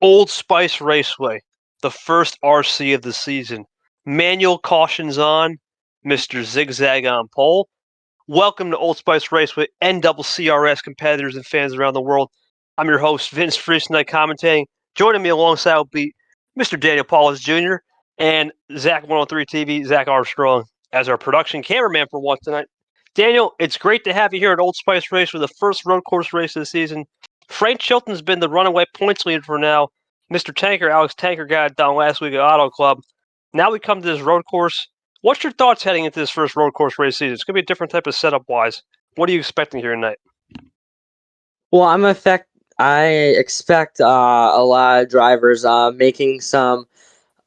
Old Spice Raceway, the first RC of the season. Manual cautions on, Mr. Zigzag on pole. Welcome to Old Spice Raceway, NCCRS competitors and fans around the world. I'm your host, Vince Freeze, tonight commentating. Joining me alongside will be Mr. Daniel Paulus Jr. and Zach 103 TV, Zach Armstrong, as our production cameraman for once tonight. Daniel, it's great to have you here at Old Spice Race for the first road course race of the season. Frank Chilton's been the runaway points leader for now. Mr. Tanker, Alex Tanker, got it done last week at Auto Club. Now we come to this road course. What's your thoughts heading into this first road course race season? It's going to be a different type of setup-wise. What are you expecting here tonight? Well, I expect a lot of drivers making some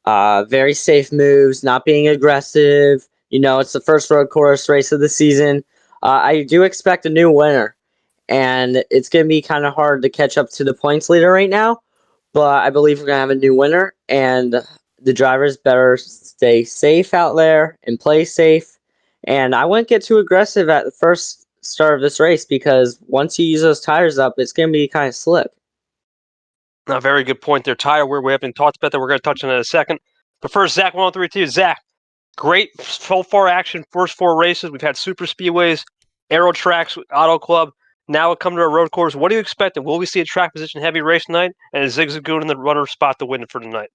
very safe moves, not being aggressive. You know, it's the first road course race of the season. I do expect a new winner, and it's going to be kind of hard to catch up to the points leader right now. But I believe we're going to have a new winner, and the drivers better stay safe out there and play safe. And I wouldn't get too aggressive at the first start of this race because once you use those tires up, it's going to be kind of slick. A very good point there, Tyler. We haven't talked about that. We're going to touch on it in a second. But first, Zach 132. Zach, great so far action, first four races. We've had super speedways, aero tracks, Auto Club. Now we come to our road course. What are you expecting? Will we see a track position heavy race tonight? And is Zigzagoon in the runner spot to win it for tonight?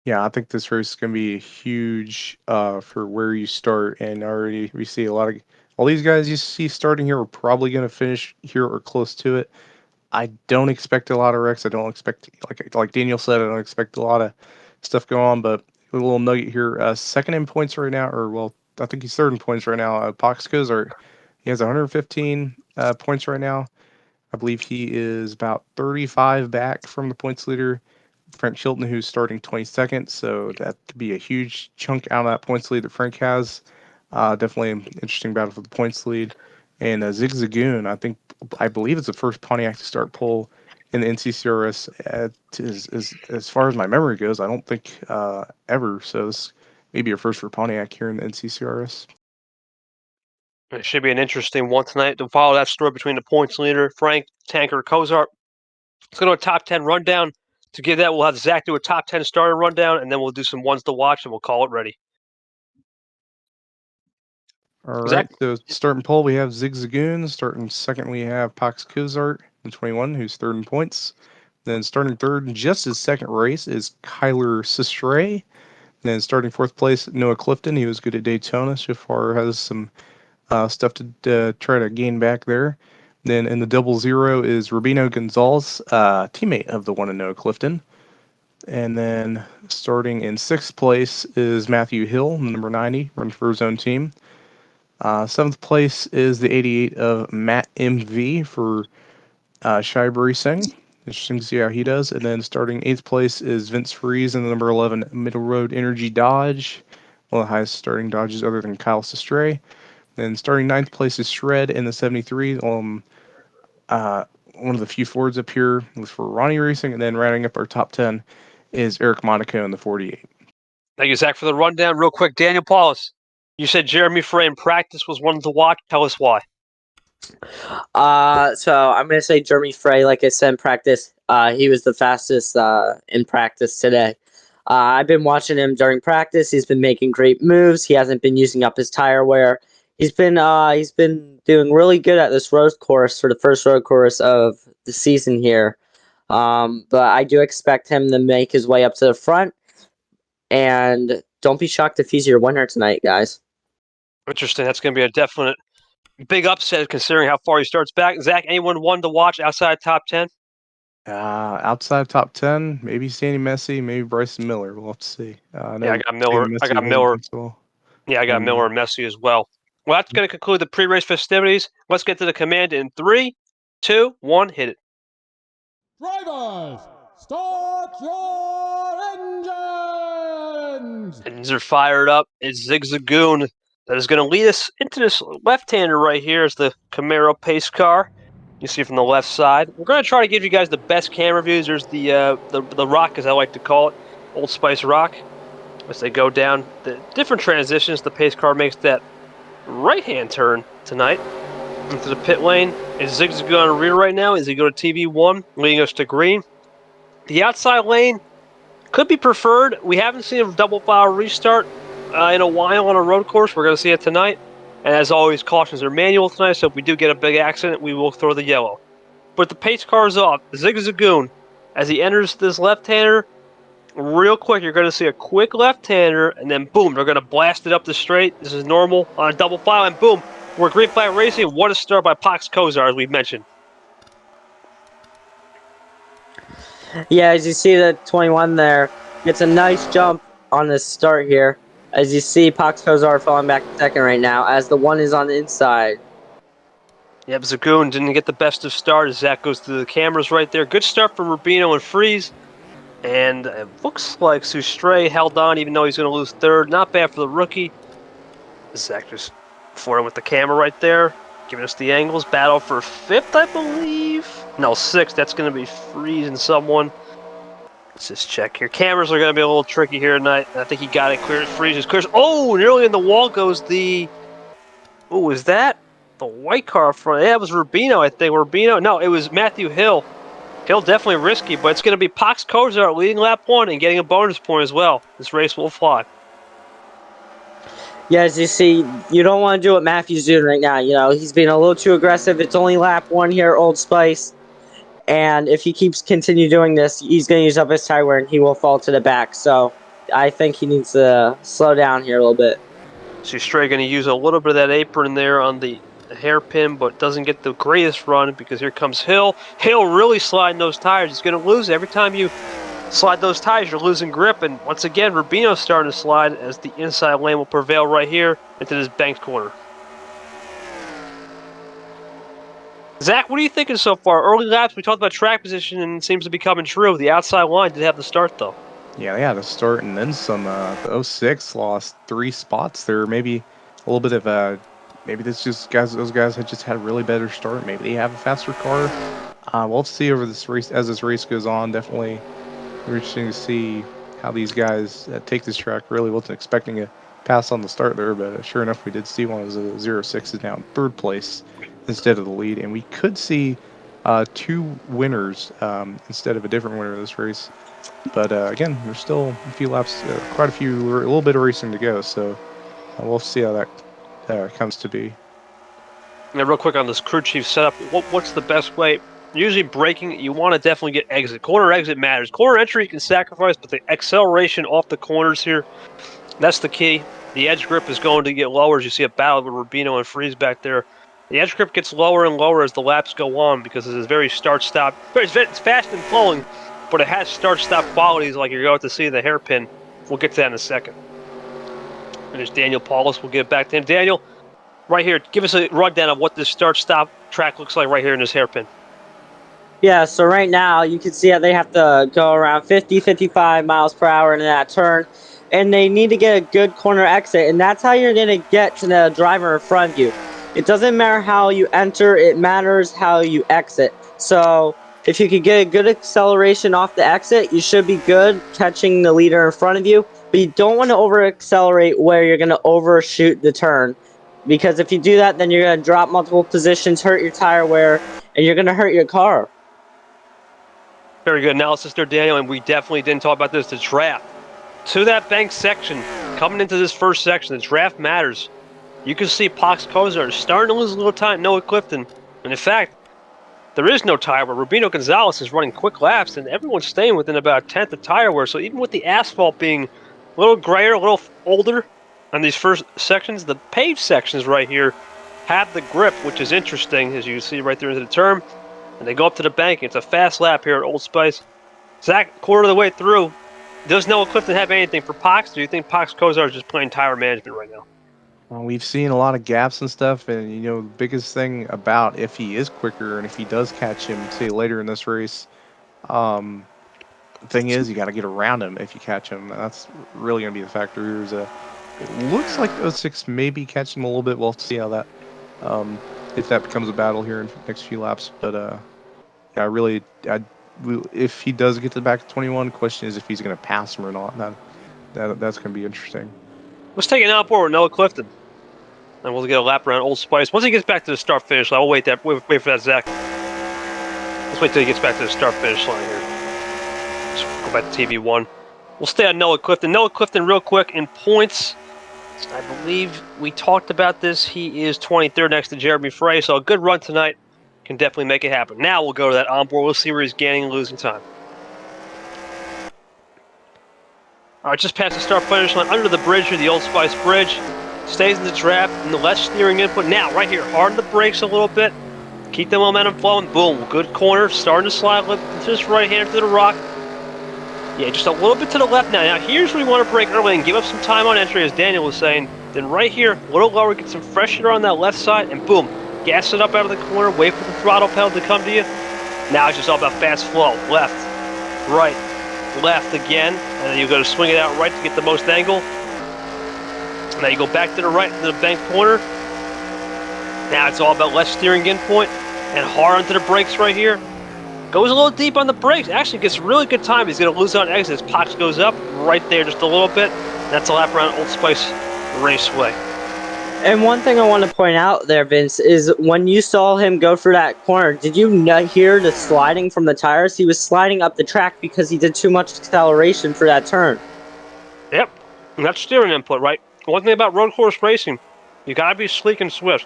Yeah, I think this race is going to be huge for where you start. And already we see all these guys you see starting here are probably going to finish here or close to it. I don't expect a lot of wrecks. I don't expect, like Daniel said, I don't expect a lot of stuff going on. But a little nugget here, second in points right now, I think he's third in points right now. Pox Cozart, he has 115 points right now. I believe he is about 35 back from the points leader, Frank Chilton, who's starting 22nd. So that could be a huge chunk out of that points lead that Frank has. Definitely an interesting battle for the points lead. And Zigzagoon, I believe it's the first Pontiac to start pole in the NCCRS as far as my memory goes. I don't think ever. So this may be a first for Pontiac here in the NCCRS. It should be an interesting one tonight to follow that story between the points leader, Frank, Tanker, Cozart. Let's go to a top 10 rundown. To give that, we'll have Zach do a top 10 starter rundown, and then we'll do some ones to watch, and we'll call it ready. All Zach? right, so starting pole, we have Zigzagoon. Starting second, we have Pox Cozart, in 21, who's third in points. Then starting third, in just his second race, is Kyler Sistray. Then starting fourth place, Noah Clifton. He was good at Daytona. So far has some stuff to try to gain back there. Then in the double zero is Rubino Gonzalez, teammate of the one and Noah Clifton. And then starting in sixth place is Matthew Hill, number 90, running for his own team. Seventh place is the 88 of Matt MV for Shibe Racing. Interesting to see how he does. And then starting eighth place is Vince Freeze in the number 11 Middle Road Energy Dodge. One of the highest starting Dodges other than Kyle Sistray. Then starting ninth place is Shred in the 73. One of the few Fords up here was for Ronnie Racing. And then rounding up our top 10 is Eric Monaco in the 48. Thank you, Zach, for the rundown. Real quick, Daniel Paulus, you said Jeremy Frey in practice was one to watch. Tell us why. So I'm going to say Jeremy Frey, like I said in practice, he was the fastest in practice today. I've been watching him during practice. He's been making great moves. He hasn't been using up his tire wear. He's been doing really good at this road course for the first road course of the season here. But I do expect him to make his way up to the front. And don't be shocked if he's your winner tonight, guys. Interesting. That's going to be a definite big upset considering how far he starts back. Zach, anyone one to watch outside top 10? Outside top 10, maybe Sandy Messi, maybe Bryson Miller. We'll have to see. I got Miller. Yeah, I got Miller and Messi as well. Well, that's going to conclude the pre-race festivities. Let's get to the command in 3, 2, 1, hit it. Drivers, start your engines! Engines are fired up. It's Zigzagoon that is going to lead us into this left-hander right here as the Camaro pace car. You see from the left side. We're going to try to give you guys the best camera views. There's the rock, as I like to call it, Old Spice rock. As they go down the different transitions, the pace car makes that right-hand turn tonight into the pit lane. Is Zigzag on the rear right now? Is he going to TV1, leading us to green? The outside lane could be preferred. We haven't seen a double file restart in a while on a road course. We're going to see it tonight. And as always, cautions are manual tonight, so if we do get a big accident, we will throw the yellow. But the pace car is off. Zig Zagoon, as he enters this left-hander, real quick, you're going to see a quick left-hander, and then boom, they're going to blast it up the straight. This is normal on a double file, and boom, we're green flag racing. What a start by Pax Kozar, as we mentioned. Yeah, as you see the 21 there, gets a nice jump on this start here. As you see, Pax Kozar falling back second right now, as the one is on the inside. Yep, Zagoon didn't get the best of start as Zach goes through the cameras right there. Good start from Rubino and Freeze. And it looks like Sustray held on even though he's going to lose third. Not bad for the rookie. Zach just forward with the camera right there, giving us the angles. Battle for fifth, I believe. No, sixth. That's going to be Freeze and someone. Let's just check here. Cameras are going to be a little tricky here tonight. I think he got it clear. Freeze is clear. Oh, nearly in the wall goes the... Oh, is that the white car front? Yeah, it was Rubino, I think. Rubino? No, it was Matthew Hill. Hill definitely risky, but it's going to be Pax Kozar leading lap one and getting a bonus point as well. This race will fly. Yeah, as you see, you don't want to do what Matthew's doing right now. You know, he's being a little too aggressive. It's only lap one here at Old Spice. And if he keeps continue doing this, he's going to use up his tire wear and he will fall to the back. So I think he needs to slow down here a little bit. Sustray going to use a little bit of that apron there on the hairpin, but doesn't get the greatest run because here comes Hill. Hill really sliding those tires. He's going to lose. Every time you slide those tires, you're losing grip. And once again, Rubino's starting to slide as the inside lane will prevail right here into this banked corner. Zach, what are you thinking so far? Early laps, we talked about track position, and it seems to be coming true. The outside line did have the start, though. Yeah, they had a start and then some. The 06 lost 3 spots there. Maybe a little bit of a... Maybe this just those guys had just had a really better start. Maybe they have a faster car. We'll see over this race as this race goes on. Definitely interesting to see how these guys take this track. Really wasn't expecting a pass on the start there, but sure enough, we did see one. It was a 06 is now in third place instead of the lead, and we could see 2 winners instead of a different winner of this race. But again, there's still a few laps, a little bit of racing to go. So we'll see how that comes to be. Now, real quick on this crew chief setup, what's the best way? Usually braking, you want to definitely get exit. Corner exit matters. Corner entry you can sacrifice, but the acceleration off the corners here, that's the key. The edge grip is going to get lower as you see a battle with Rubino and Freeze back there. The edge grip gets lower and lower as the laps go on because it's a very start-stop. It's fast and flowing, but it has start-stop qualities like you're going to see in the hairpin. We'll get to that in a second. And there's Daniel Paulus. We'll get back to him. Daniel, right here, give us a rundown of what this start-stop track looks like right here in this hairpin. Yeah, so right now you can see how they have to go around 50, 55 miles per hour in that turn. And they need to get a good corner exit. And that's how you're going to get to the driver in front of you. It doesn't matter how you enter. It matters how you exit. So if you could get a good acceleration off the exit, you should be good catching the leader in front of you. But you don't want to over-accelerate where you're going to overshoot the turn. Because if you do that, then you're going to drop multiple positions, hurt your tire wear, and you're going to hurt your car. Very good analysis there, Daniel, and we definitely didn't talk about this. The draft. To that bank section, coming into this first section, the draft matters. You can see Pax Kozar starting to lose a little time, Noah Clifton. And in fact, there is no tire wear. Rubino Gonzalez is running quick laps, and everyone's staying within about a tenth of tire wear. So even with the asphalt being a little grayer, a little older on these first sections, the paved sections right here have the grip, which is interesting, as you can see right there into the turn. And they go up to the bank. It's a fast lap here at Old Spice. Zach, quarter of the way through, does Noah Clifton have anything for Pax? Do you think Pax Kozar is just playing tire management right now? Well, we've seen a lot of gaps and stuff, and the biggest thing about if he is quicker and if he does catch him, say later in this race, the thing is you got to get around him if you catch him. That's really going to be the factor. It looks like 06 maybe catch him a little bit. We'll see how that if that becomes a battle here in the next few laps. But if he does get to the back of 21, the question is if he's going to pass him or not. That's going to be interesting. Let's take an outboard with Noah Clifton. And we'll get a lap around Old Spice. Once he gets back to the start-finish line, we'll wait for that, Zach. Let's wait till he gets back to the start-finish line here. Let's go back to TV1. We'll stay on Noah Clifton. Noah Clifton, real quick, in points. I believe we talked about this. He is 23rd next to Jeremy Frey, so a good run tonight can definitely make it happen. Now we'll go to that onboard. We'll see where he's gaining and losing time. All right, just past the start finish line, under the bridge here, the Old Spice Bridge. Stays in the draft, and the less steering input. Now, right here, harden the brakes a little bit. Keep the momentum flowing. Boom, good corner. Starting to slide just right hand to the rock. Yeah, just a little bit to the left now. Now, here's where we want to brake early and give up some time on entry, as Daniel was saying. Then right here, a little lower, get some fresh air on that left side, and boom, gas it up out of the corner. Wait for the throttle pedal to come to you. Now it's just all about fast flow. Left, right, left again, and then you go to swing it out right to get the most angle. Now you go back to the right to the bank corner. Now it's all about less steering in point and hard onto the brakes right here. Goes a little deep on the brakes. Actually gets really good time. He's going to lose on exit. His Pox goes up right there just a little bit. That's a lap around Old Spice Raceway. And one thing I want to point out there, Vince, is when you saw him go for that corner, did you not hear the sliding from the tires? He was sliding up the track because he did too much acceleration for that turn. Yep, and that's steering input, right? One thing about road course racing, you gotta be sleek and swift.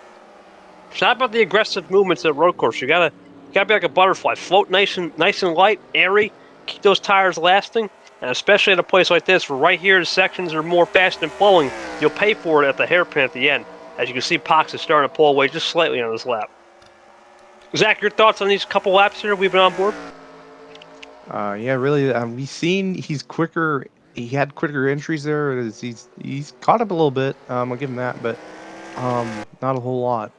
It's not about the aggressive movements at road course. You gotta be like a butterfly. Float nice and light, airy. Keep those tires lasting, and especially at a place like this, where right here the sections are more fast and flowing, you'll pay for it at the hairpin at the end. As you can see, Pox is starting to pull away just slightly on this lap. Zach, your thoughts on these couple laps here we've been on board? Yeah, really. We've seen he's quicker. He had quicker entries there. He's caught up a little bit. I'll give him that, but not a whole lot.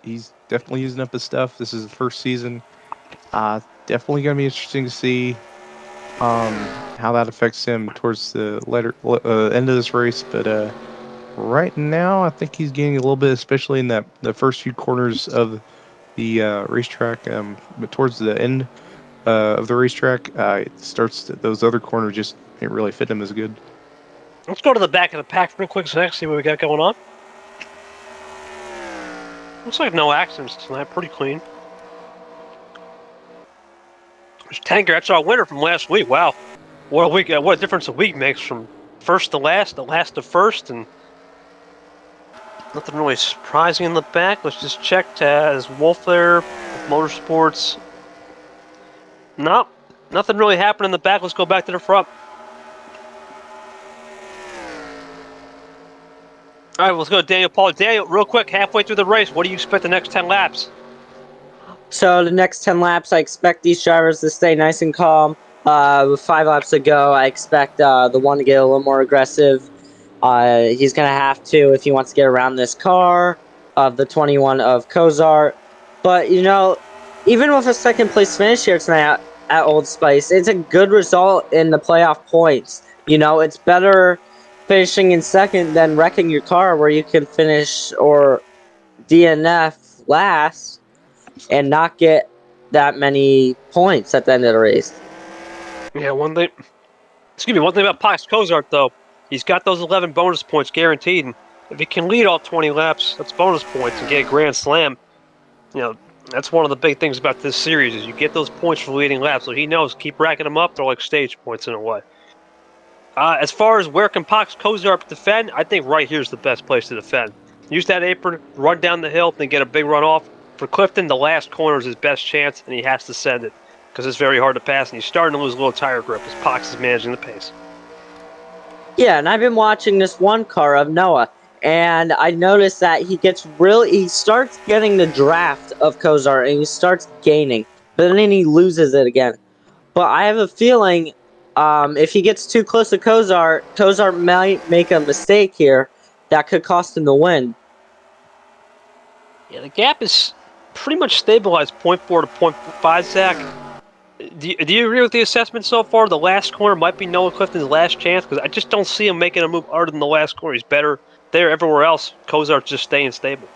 He's definitely using up his stuff. This is the first season. Definitely gonna be interesting to see how that affects him towards the end of this race. But right now, I think he's gaining a little bit, especially in the first few corners of the racetrack. But towards the end of the racetrack, it starts those other corners just ain't really fit him as good. Let's go to the back of the pack real quick, Zach, see what we got going on. Looks like no accidents tonight, pretty clean. There's Tanker, that's our winner from last week. Wow, what a week! What a difference a week makes from first to last to first, and nothing really surprising in the back. Let's just check Taz Wolf there, Motorsports. Nope, nothing really happened in the back. Let's go back to the front. All right, let's go to Daniel Paul. Daniel, real quick, halfway through the race, what do you expect the next 10 laps? So the next 10 laps, I expect these drivers to stay nice and calm. With 5 laps to go, I expect the one to get a little more aggressive. He's going to have to if he wants to get around this car of the 21 of Cozart. But, you know, even with a second place finish here tonight at Old Spice, it's a good result in the playoff points. You know, it's better finishing in second than wrecking your car where you can finish or DNF last and not get that many points at the end of the race. Yeah, one thing about Pox Cozart, though, he's got those 11 bonus points guaranteed, and if he can lead all 20 laps, that's bonus points, and get a Grand Slam. You know, that's one of the big things about this series, is you get those points for leading laps, so he knows, keep racking them up, they're like stage points in a way. As far as where can Pox Cozart defend, I think right here's the best place to defend. Use that apron, run down the hill, then get a big run off. For Clifton, the last corner is his best chance, and he has to send it, because it's very hard to pass, and he's starting to lose a little tire grip as Pox is managing the pace. Yeah, and I've been watching this one car of Noah, and I noticed that he starts getting the draft of Cozart, and he starts gaining, but then he loses it again. But I have a feeling if he gets too close to Cozart might make a mistake here that could cost him the win. Yeah, the gap is pretty much stabilized 0.4 to 0.5, Zach. Do you agree with the assessment so far? The last corner might be Noah Clifton's last chance, because I just don't see him making a move other than the last corner. He's better there. Everywhere else, Cozart's just staying stable.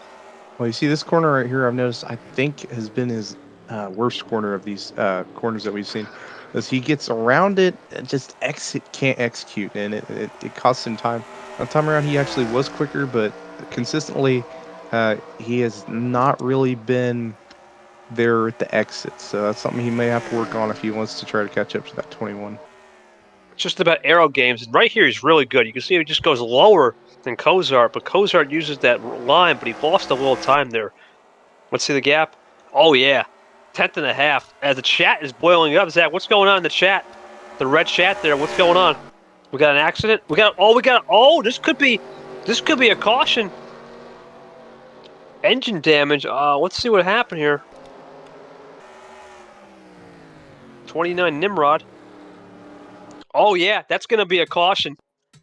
Well, you see this corner right here, I've noticed, I think has been his worst corner of these corners that we've seen. As he gets around it, and just can't execute, and it costs him time. That time around, he actually was quicker, but consistently, he has not really been there at the exit. So that's something he may have to work on if he wants to try to catch up to that 21. It's just about aero games. And right here, he's really good. You can see he just goes lower than Kozart, but Kozart uses that line, but he lost a little time there. Let's see the gap. Oh, yeah. 10th and a half. As the chat is boiling up, Zach, what's going on in the chat? The red chat there, what's going on? We got an accident? This could be a caution. Engine damage. Let's see what happened here. 29 Nimrod. Oh, yeah, that's going to be a caution.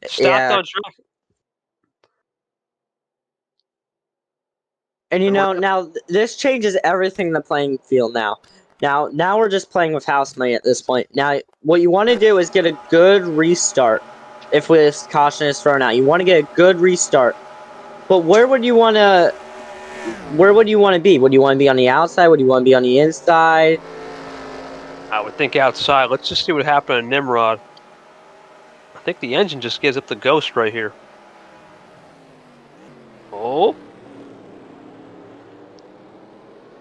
Stopped on track. And now this changes everything in the playing field now. Now we're just playing with house money at this point. Now, what you want to do is get a good restart. If this caution is thrown out, you want to get a good restart. But where would you want to be? Would you want to be on the outside? Would you want to be on the inside? I would think outside. Let's just see what happened to Nimrod. I think the engine just gives up the ghost right here. Oh.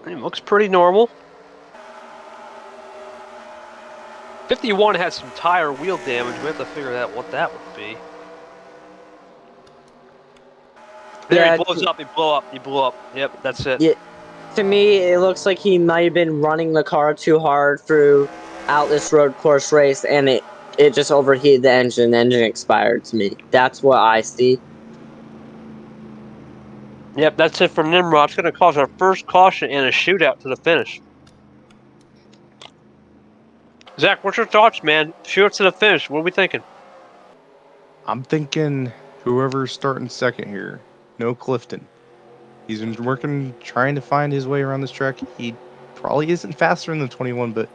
It looks pretty normal. 51 has some tire wheel damage. We have to figure out what that would be. There, he blows up. He blew up. Yep, that's it. Yeah, to me, it looks like he might have been running the car too hard throughout this road course race, and it just overheated the engine. The engine expired to me. That's what I see. Yep, that's it for Nimrod. It's going to cause our first caution and a shootout to the finish. Zach, what's your thoughts, man? Shootout to the finish. What are we thinking? I'm thinking whoever's starting second here. No Clifton. He's been working, trying to find his way around this track. He probably isn't faster than the 21, but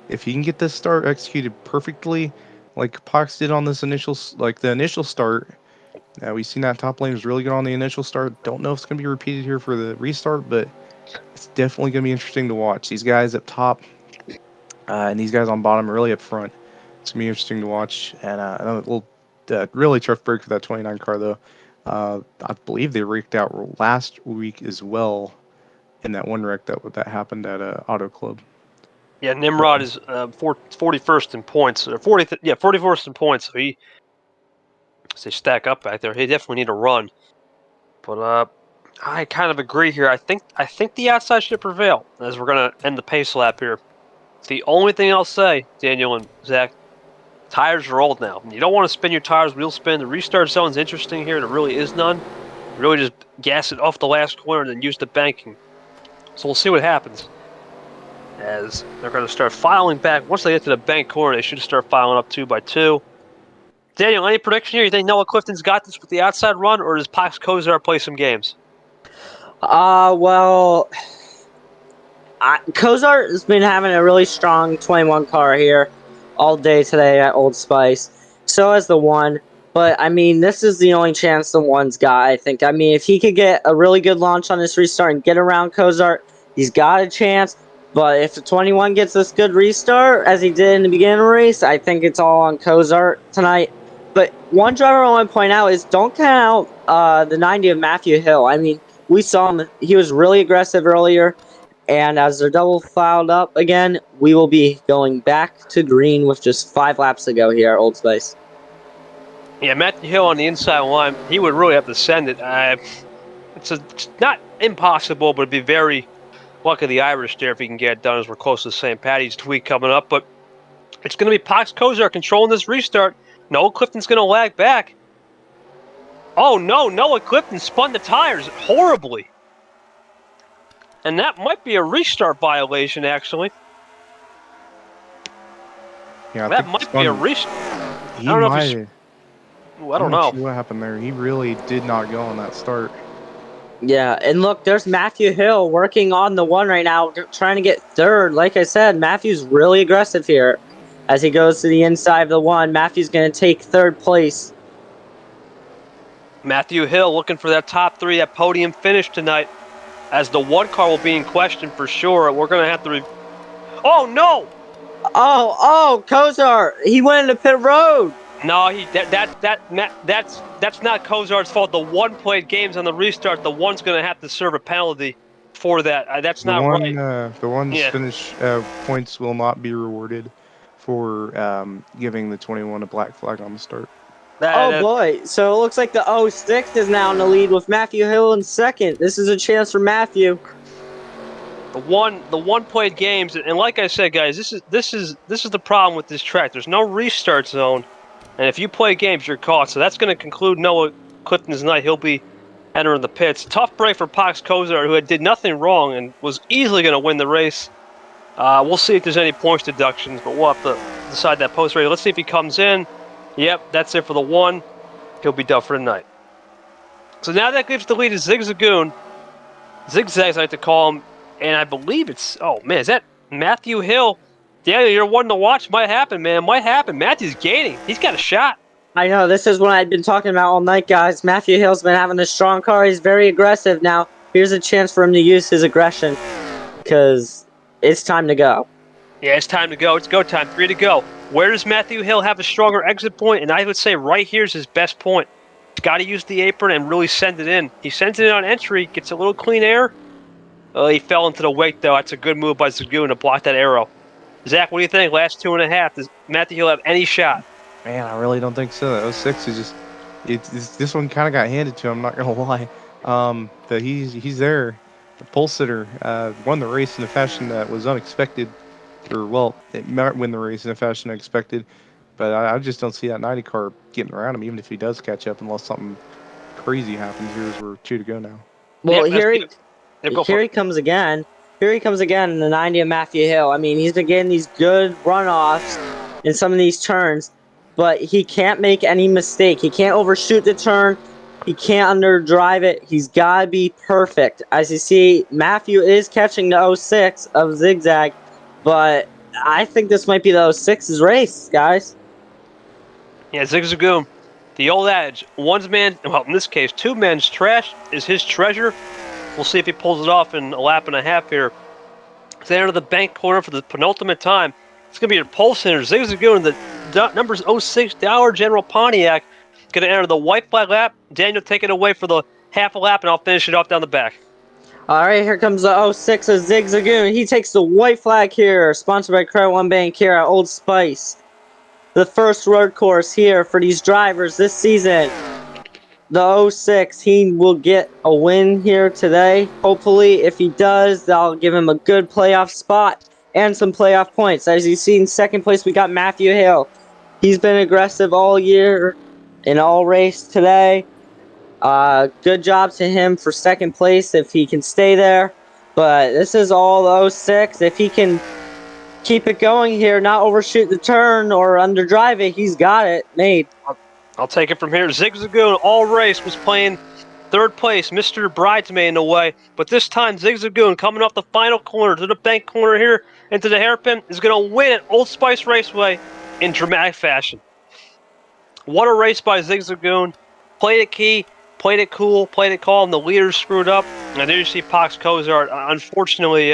if he can get this start executed perfectly, like Pox did on this initial start, we've seen that top lane was really good on the initial start. Don't know if it's going to be repeated here for the restart, but it's definitely going to be interesting to watch. These guys up top and these guys on bottom really up front. It's going to be interesting to watch. And another little really tough break for that 29 car, though. I believe they wrecked out last week as well in that one wreck that happened at Auto Club. Yeah, Nimrod is 41st in points. 41st in points. So they stack up back there. He definitely need a run. But I kind of agree here. I think the outside should prevail as we're gonna end the pace lap here. The only thing I'll say, Daniel and Zach, tires are old now. You don't want to spin your tires wheel spin. The restart zone's interesting here. There really is none. Really just gas it off the last corner and then use the banking. So we'll see what happens. As they're going to start filing back. Once they get to the bank corner, they should start filing up 2 by 2. Daniel, any prediction here? You think Noah Clifton's got this with the outside run, or does Pax Kozar play some games? Well, Kozart has been having a really strong 21 car here all day today at Old Spice. So has the 1. But, I mean, this is the only chance the 1's got, I think. I mean, if he could get a really good launch on this restart and get around Kozart, he's got a chance. But if the 21 gets this good restart, as he did in the beginning of the race, I think it's all on Kozart tonight. But one driver I want to point out is don't count out the 90 of Matthew Hill. I mean, we saw him. He was really aggressive earlier. And as they're double fouled up again, we will be going back to green with just 5 laps to go here at Old Spice. Yeah, Matthew Hill on the inside line, he would really have to send it. It's not impossible, but it'd be very luck of the Irish there if he can get it done as we're close to St. Patty's week coming up. But it's going to be Pax Kozar controlling this restart. Noah Clifton's going to lag back. Oh, no, Noah Clifton spun the tires horribly. And that might be a restart violation, actually. Yeah, that might be a restart. I don't know if he's... I don't know. What happened there. He really did not go on that start. Yeah, and look, there's Matthew Hill working on the 1 right now, trying to get 3rd. Like I said, Matthew's really aggressive here. As he goes to the inside of the 1, Matthew's going to take 3rd place. Matthew Hill looking for that top 3, that podium finish tonight. As the 1 car will be in question for sure. We're going to have to... Oh, no! Oh, Kozar! He went into pit road! No, that's not Kozar's fault. The 1 played games on the restart. The 1's going to have to serve a penalty. for that. That's The not right. the one's Yeah. finish points will not be rewarded for giving the 21 a black flag on the start. Oh That, boy, so it looks like the 06 is now in the lead with Matthew Hill in second. This is a chance for Matthew. the one played games, and like I said, guys, this is the problem with this track. There's no restart zone, and if you play games, you're caught. So that's going to conclude Noah Clifton's night. He'll be entering the pits. Tough break for Pax Kozar, who did nothing wrong and was easily going to win the race. We'll see if there's any points deductions, but we'll have to decide that post race. Let's see if he comes in. Yep, that's it for the one. He'll be done for the night. So now that gives the lead to Zig Zagoon. Zigzags, I like to call him, and I believe it's, oh man, is that Matthew Hill? Daniel, you're one to watch. Might happen, man. Might happen. Matthew's gaining. He's got a shot. I know, this is what I've been talking about all night, guys. Matthew Hill's been having a strong car. He's very aggressive now. Here's a chance for him to use his aggression, because it's time to go. Yeah, it's time to go. It's go time. 3 to go. Where does Matthew Hill have a stronger exit point? And I would say right here's his best point. He's got to use the apron and really send it in. He sends it in on entry, gets a little clean air. He fell into the wake, though. That's a good move by Zagoon to block that arrow. Zach, what do you think? Last 2.5. Does Matthew Hill have any shot? Man, I really don't think so. That 06 is just this one kind of got handed to him. I'm not gonna lie. But he's there. The pole sitter won the race in a fashion that was unexpected, or well, it might win the race in a fashion unexpected. But I just don't see that 90 car getting around him, even if he does catch up, unless something crazy happens. Here's we're 2 to go now. Well, Yeah, here he comes again. Here he comes again in the 90 of Matthew Hill. I mean, he's been getting these good runoffs in some of these turns, but he can't make any mistake. He can't overshoot the turn. He can't underdrive it. He's got to be perfect. As you see, Matthew is catching the 06 of Zigzag, but I think this might be the 06's race, guys. Yeah, Zig Zagoon. The old adage, one's man, well, in this case, two men's trash is his treasure. We'll see if he pulls it off in a lap and a half here. It's the end of the bank corner for the penultimate time. It's going to be your pole center. Zig Zagoon, the numbers 06 Dollar General Pontiac, going to enter the white flag lap. Daniel, take it away for the half a lap, and I'll finish it off down the back. All right, here comes the 06 of Zig Zagoon. He takes the white flag here, sponsored by Credit One Bank here at Old Spice. The first road course here for these drivers this season. The 06, he will get a win here today. Hopefully, if he does, that'll give him a good playoff spot and some playoff points. As you see in second place, we got Matthew Hill. He's been aggressive all year in all race today. Good job to him for second place if he can stay there. But this is all the 06. If he can keep it going here, not overshoot the turn or underdrive it, he's got it made. I'll take it from here. Zig Zagoon all race was playing third place, Mr. Bridesmaid in the way. But this time, Zig Zagoon coming off the final corner to the bank corner here into the hairpin is going to win at Old Spice Raceway in dramatic fashion. What a race by Zig Zagoon. Played it key, played it cool, played it calm. The leaders screwed up. And there you see Pax Kozart. Unfortunately,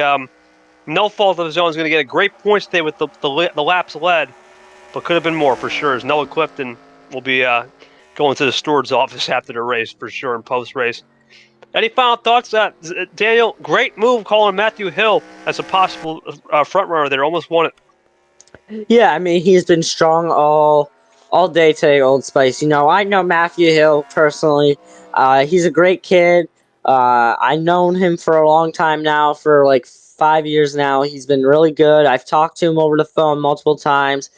no fault of his own, is going to get a great point today with the laps led. But could have been more for sure, as Noah Clifton will be going to the steward's office after the race for sure in post-race. Any final thoughts? Daniel, great move calling Matthew Hill as a possible front runner there. Almost won it. Yeah, I mean, he's been strong all day today, Old Spice. You know, I know Matthew Hill personally. He's a great kid. I've known him for a long time now, for like 5 years now. He's been really good. I've talked to him over the phone multiple times.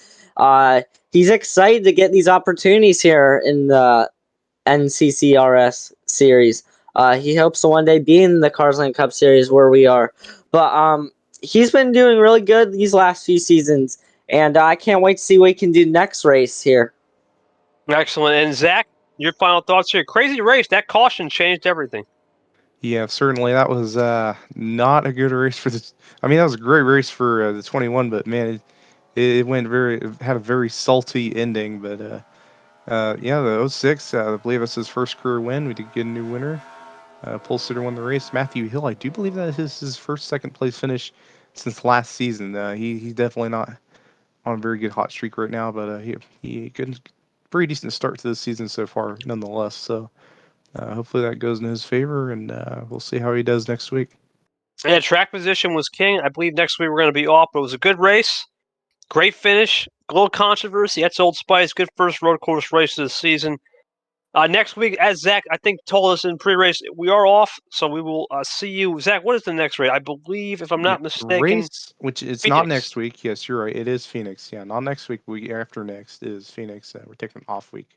He's excited to get these opportunities here in the NCCRS series. He hopes to one day be in the Carsland Cup series where we are. But he's been doing really good these last few seasons, and I can't wait to see what he can do next race here. Excellent. And Zach, your final thoughts here. Crazy race. That caution changed everything. Yeah, certainly that was not a good race for the. I mean, that was a great race for the 21, but man, it went it had a very salty ending. But yeah, the 06, I believe that's his first career win. We did get a new winner. Pole sitter won the race. Matthew Hill, I do believe that is his first second place finish since last season. He's definitely not on a very good hot streak right now, but he good, pretty decent start to this season so far, nonetheless. So hopefully that goes in his favor, and we'll see how he does next week. Yeah, track position was king. I believe next week we're going to be off, but it was a good race. Great finish. A little controversy. That's Old Spice. Good first road course race of the season. Next week, as Zach, I think, told us in pre-race, we are off, so we will see you. Zach, what is the next race? I believe, if I'm Yeah, not mistaken, race, which it's not Phoenix. next week. Yes, you're right. It is Phoenix. Yeah, not next week. Week after next is Phoenix. We're taking an off week.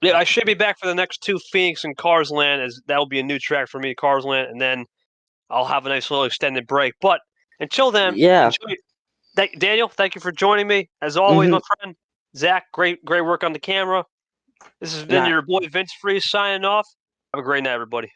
Yeah, I should be back for the next two, Phoenix and Carsland, as that will be a new track for me, Carsland, and then I'll have a nice little extended break. But until then, Yeah. Daniel, thank you for joining me. As always, my friend. Zach, great work on the camera. This has been Not your boy Vince Freeze signing off. Have a great night, everybody.